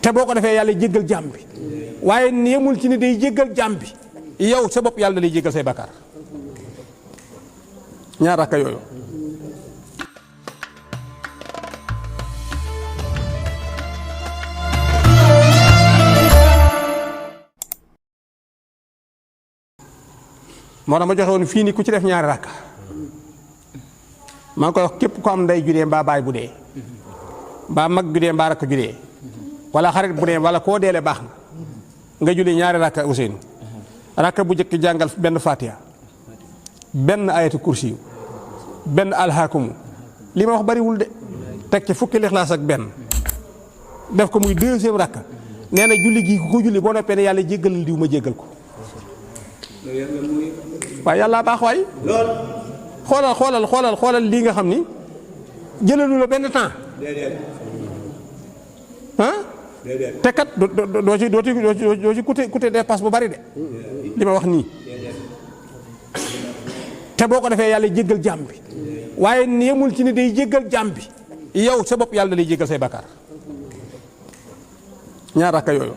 te boo ko defee yàlla jéggal jaam bi waaye yemul ci ni day jéggal jaam bi yow sa bopp yàlla da lay jéggal say bakkaar ñaar rakka yooyu. moo tax ma joxe woon fii ni ku ci def ñaari rakka maa ngi koy wax képp ko am ndey ju dee mbaa baay bu dee mbaa mag ju dee mbaa rakk ju dee wala xarit bu dee wala koo deele baax na nga julli ñaari rakka Ousseynou rakka bu njëkk jàngal benn Fatiha benn ayatu kursi benn alhaakumu li ma wax bariwul de teg ci fukki lixlaas ak benn def ko muy deuxième rakka nee na julli gi ku ko julli boo noppee ne yàlla jéggalal diw ma jéggal ko waaye yàlla baax waay xoolal lii nga xam ni jëlalu la benn temps ah te kat doo ci coûté dépasse bu bari de li ma wax nii te boo ko defee yàlla jéggal jaam bi waaye yemul ci ni day jéggal jaam bi yow sa bopp yàlla da lay jéggal say bakkaar ñaar rakka yooyu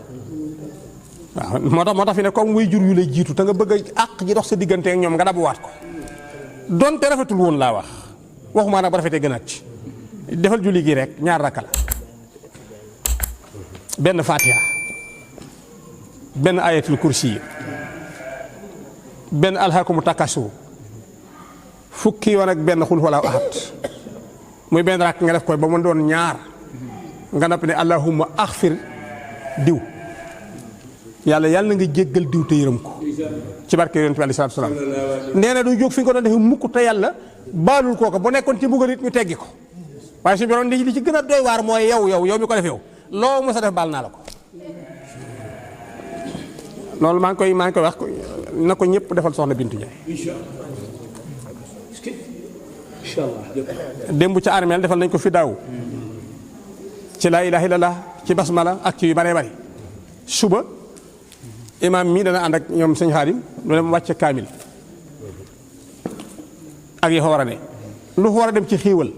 waaw moo tax fi ne comme muy jur yu lay jiitu te nga bëgg a àq ji dox sa diggante ak ñoom nga dabuwaat ko donte rafetul woon laa waxuma nag ba rafetee gënaat ci defal julli gi rek ñaar rakka la benn Fatiha benn ayatul kursi benn alhaakumu takasu fukki yoon ak benn xul wala ahad muy benn rakk nga def koy ba mu doon ñaar nga noppi ne allahumma axfir diw yàlla na nga jéggal diw te yërëm ko ci barke yonent bi alayhi salaatu salaam nee na du jóg fi nga ko doon defee mukk te yàlla baalul kooka bu nekkoon ci mbugal it ñu teggi ko waaye suñu borom li ci gën a doy waar mooy yow mi ko def yow loo mos a def baal naa la ko loolu maa ngi koy wax na ko ñëpp defal soxna Bintu Njaay démb ca armeel defal nañ ko fi daaw ci laa ilaaha illallaah ci basmala ak ci yu bare bari suba imaam mii dana ànd ak ñoom sëñ Xaadim lu dem wàcce kaamil ak yi fa war a ne lu fa war a dem ci xiiwal